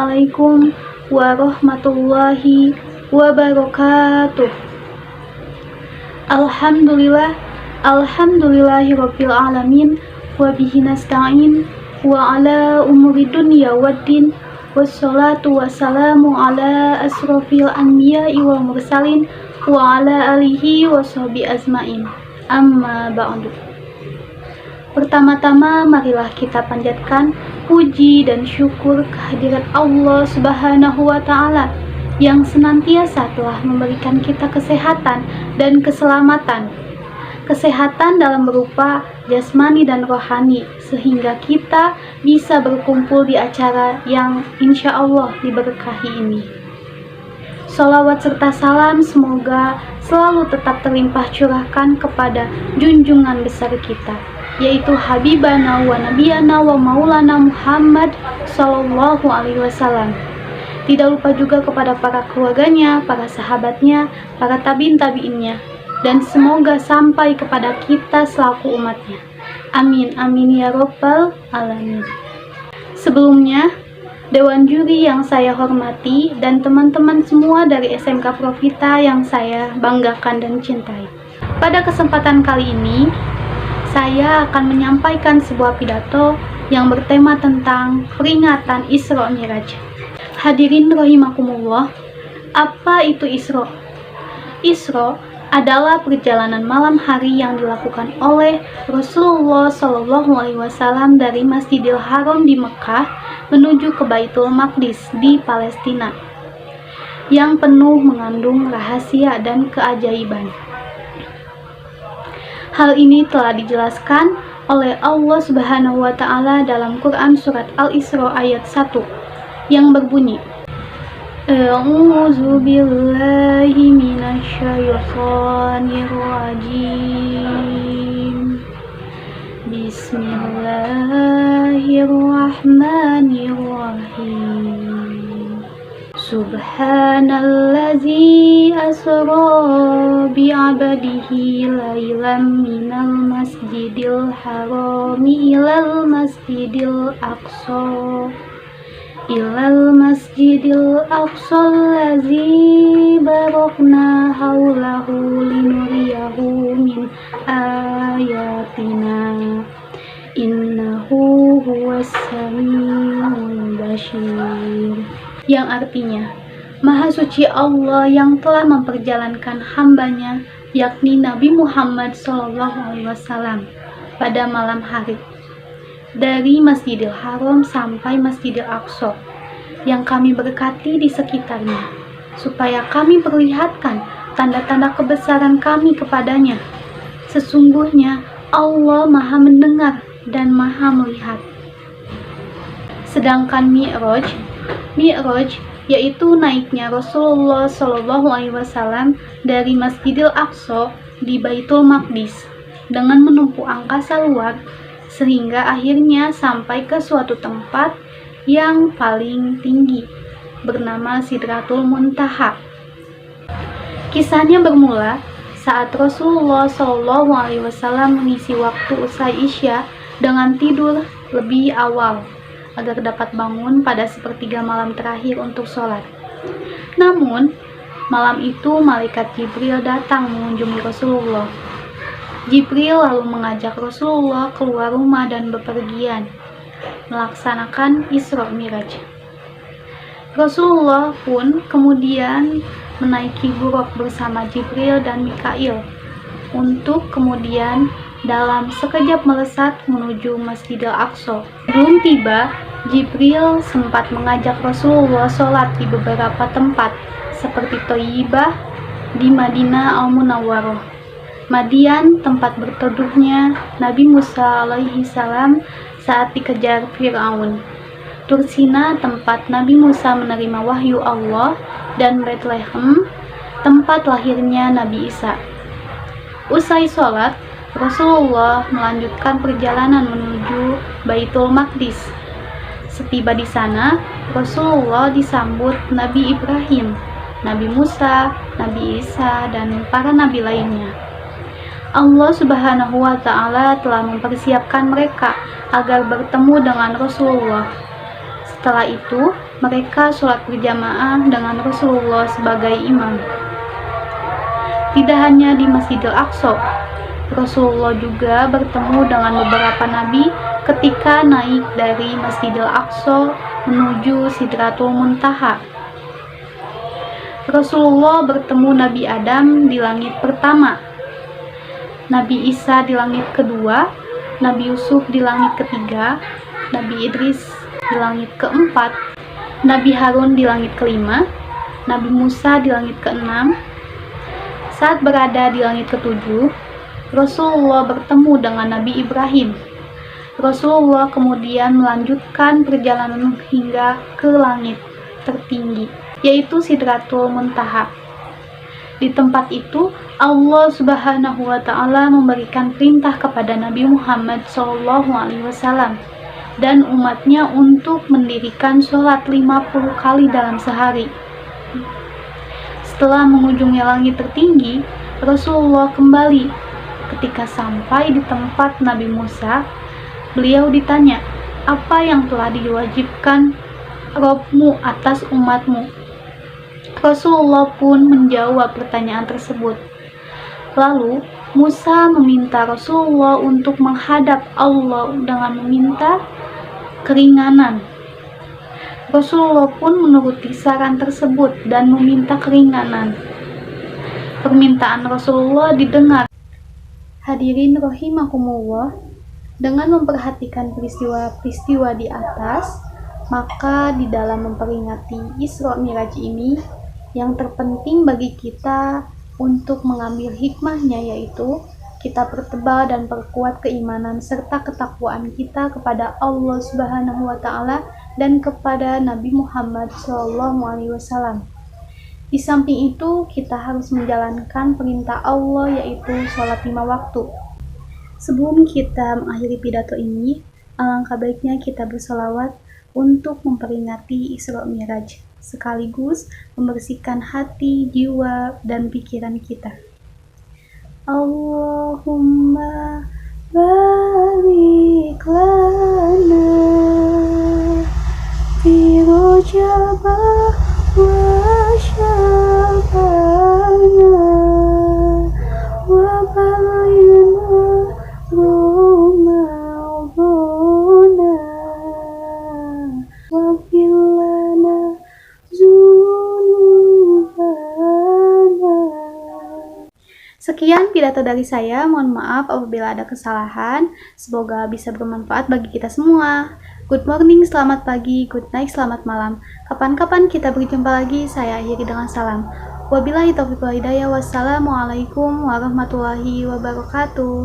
Assalamualaikum warahmatullahi wabarakatuh. Alhamdulillahirabbil alamin wa bihi nasta'in wa ala umuri dunya waddin wassalatu wassalamu ala asrofil anbiya'i wal mursalin wa ala alihi wa sahbihi ajmain. Amma ba'du. Pertama-tama marilah kita panjatkan puji dan syukur kehadirat Allah Subhanahu wa Ta'ala yang senantiasa telah memberikan kita kesehatan dan keselamatan. Kesehatan dalam berupa jasmani dan rohani, sehingga kita bisa berkumpul di acara yang insya Allah diberkahi ini. Sholawat serta salam semoga selalu tetap terlimpah curahkan kepada junjungan besar kita, yaitu Habibana wa Nabiyana wa Maulana Muhammad Sallallahu Alaihi Wasallam. Tidak lupa juga kepada para keluarganya, para sahabatnya, para tabi'in-tabi'innya, dan semoga sampai kepada kita selaku umatnya. Amin, amin ya robbal alamin. Sebelumnya, Dewan Juri yang saya hormati dan teman-teman semua dari SMK Profita yang saya banggakan dan cintai. Pada kesempatan kali ini, saya akan menyampaikan sebuah pidato yang bertema tentang peringatan Isra Miraj. Hadirin rahimakumullah, apa itu Isra? Isra adalah perjalanan malam hari yang dilakukan oleh Rasulullah SAW dari Masjidil Haram di Mekah menuju ke Baitul Maqdis di Palestina, yang penuh mengandung rahasia dan keajaiban. Hal ini telah dijelaskan oleh Allah Subhanahu wa Ta'ala dalam Quran surat Al-Isra ayat 1 yang berbunyi, A'udzu billahi minasyaitonir rajim. Bismillahirrahmanirrahim. Subhanallazi asra bi'abdihi laylan minal masjidil harami ilal masjidil aqsa allazi barakna haulahu linuriyahu min ayatina innahu huwas samiul basir, yang artinya Maha Suci Allah yang telah memperjalankan hambanya, yakni Nabi Muhammad SAW, pada malam hari dari Masjidil Haram sampai Masjidil Aqsa, yang kami berkati di sekitarnya, supaya kami perlihatkan tanda-tanda kebesaran kami kepadanya. Sesungguhnya Allah Maha mendengar dan Maha melihat. Sedangkan Mi'raj yaitu naiknya Rasulullah SAW dari Masjidil Aqsa di Baitul Maqdis dengan menempuh angkasa luar, sehingga akhirnya sampai ke suatu tempat yang paling tinggi bernama Sidratul Muntaha. Kisahnya bermula saat Rasulullah SAW mengisi waktu usai Isya dengan tidur lebih awal agar dapat bangun pada sepertiga malam terakhir untuk sholat. Namun, malam itu malaikat Jibril datang mengunjungi Rasulullah. Jibril lalu mengajak Rasulullah keluar rumah dan bepergian melaksanakan Isra Miraj. Rasulullah pun kemudian menaiki buruk bersama Jibril dan Mikail untuk kemudian dalam sekejap melesat menuju Masjidil Aqsa. Belum tiba, Jibril sempat mengajak Rasulullah sholat di beberapa tempat seperti Thayyibah, di Madinah Al-Munawwarah, Madian, tempat berteduhnya Nabi Musa alaihi salam saat dikejar Fir'aun, Tursina, tempat Nabi Musa menerima wahyu Allah, dan Bethlehem, tempat lahirnya Nabi Isa. Usai sholat, Rasulullah melanjutkan perjalanan menuju Baitul Maqdis. Setiba di sana, Rasulullah disambut Nabi Ibrahim, Nabi Musa, Nabi Isa, dan para nabi lainnya. Allah Subhanahu wa Ta'ala telah mempersiapkan mereka agar bertemu dengan Rasulullah. Setelah itu, mereka sholat berjamaah dengan Rasulullah sebagai imam. Tidak hanya di Masjidil Aqsa, Rasulullah juga bertemu dengan beberapa nabi ketika naik dari Masjidil Aqsa menuju Sidratul Muntaha. Rasulullah bertemu Nabi Adam di langit pertama, Nabi Isa di langit kedua, Nabi Yusuf di langit ketiga, Nabi Idris di langit keempat, Nabi Harun di langit kelima, Nabi Musa di langit keenam. Saat berada di langit ketujuh, Rasulullah bertemu dengan Nabi Ibrahim. Rasulullah kemudian melanjutkan perjalanan hingga ke langit tertinggi, yaitu Sidratul Muntaha. Di tempat itu, Allah Subhanahu wa Ta'ala memberikan perintah kepada Nabi Muhammad SAW dan umatnya untuk mendirikan sholat 50 kali dalam sehari. Setelah mengunjungi langit tertinggi, Rasulullah kembali. Ketika sampai di tempat Nabi Musa, beliau ditanya, apa yang telah diwajibkan Rabbmu atas umatmu? Rasulullah pun menjawab pertanyaan tersebut. Lalu Musa meminta Rasulullah untuk menghadap Allah dengan meminta keringanan. Rasulullah pun menuruti saran tersebut dan meminta keringanan. Permintaan Rasulullah didengar. Hadirin rahimakumullah, dengan memperhatikan peristiwa-peristiwa di atas, maka di dalam memperingati Isra Miraj ini, yang terpenting bagi kita untuk mengambil hikmahnya yaitu kita pertebal dan perkuat keimanan serta ketakwaan kita kepada Allah Subhanahu wa Ta'ala dan kepada Nabi Muhammad SAW. Di samping itu, kita harus menjalankan perintah Allah yaitu sholat 5 waktu. Sebelum kita mengakhiri pidato ini, alangkah baiknya kita bersolawat untuk memperingati Isra Miraj, sekaligus membersihkan hati, jiwa, dan pikiran kita. Allahumma barik lana fi Rajab wa Sya'bana wa balighna Ramadana wa fil lana dzunubana. Sekian pidato dari saya, mohon maaf apabila ada kesalahan, semoga bisa bermanfaat bagi kita semua. Good morning, selamat pagi, good night, selamat malam. Kapan-kapan kita berjumpa lagi, saya akhiri dengan salam. Wabillahi taufiq wal hidayah, wassalamualaikum warahmatullahi wabarakatuh.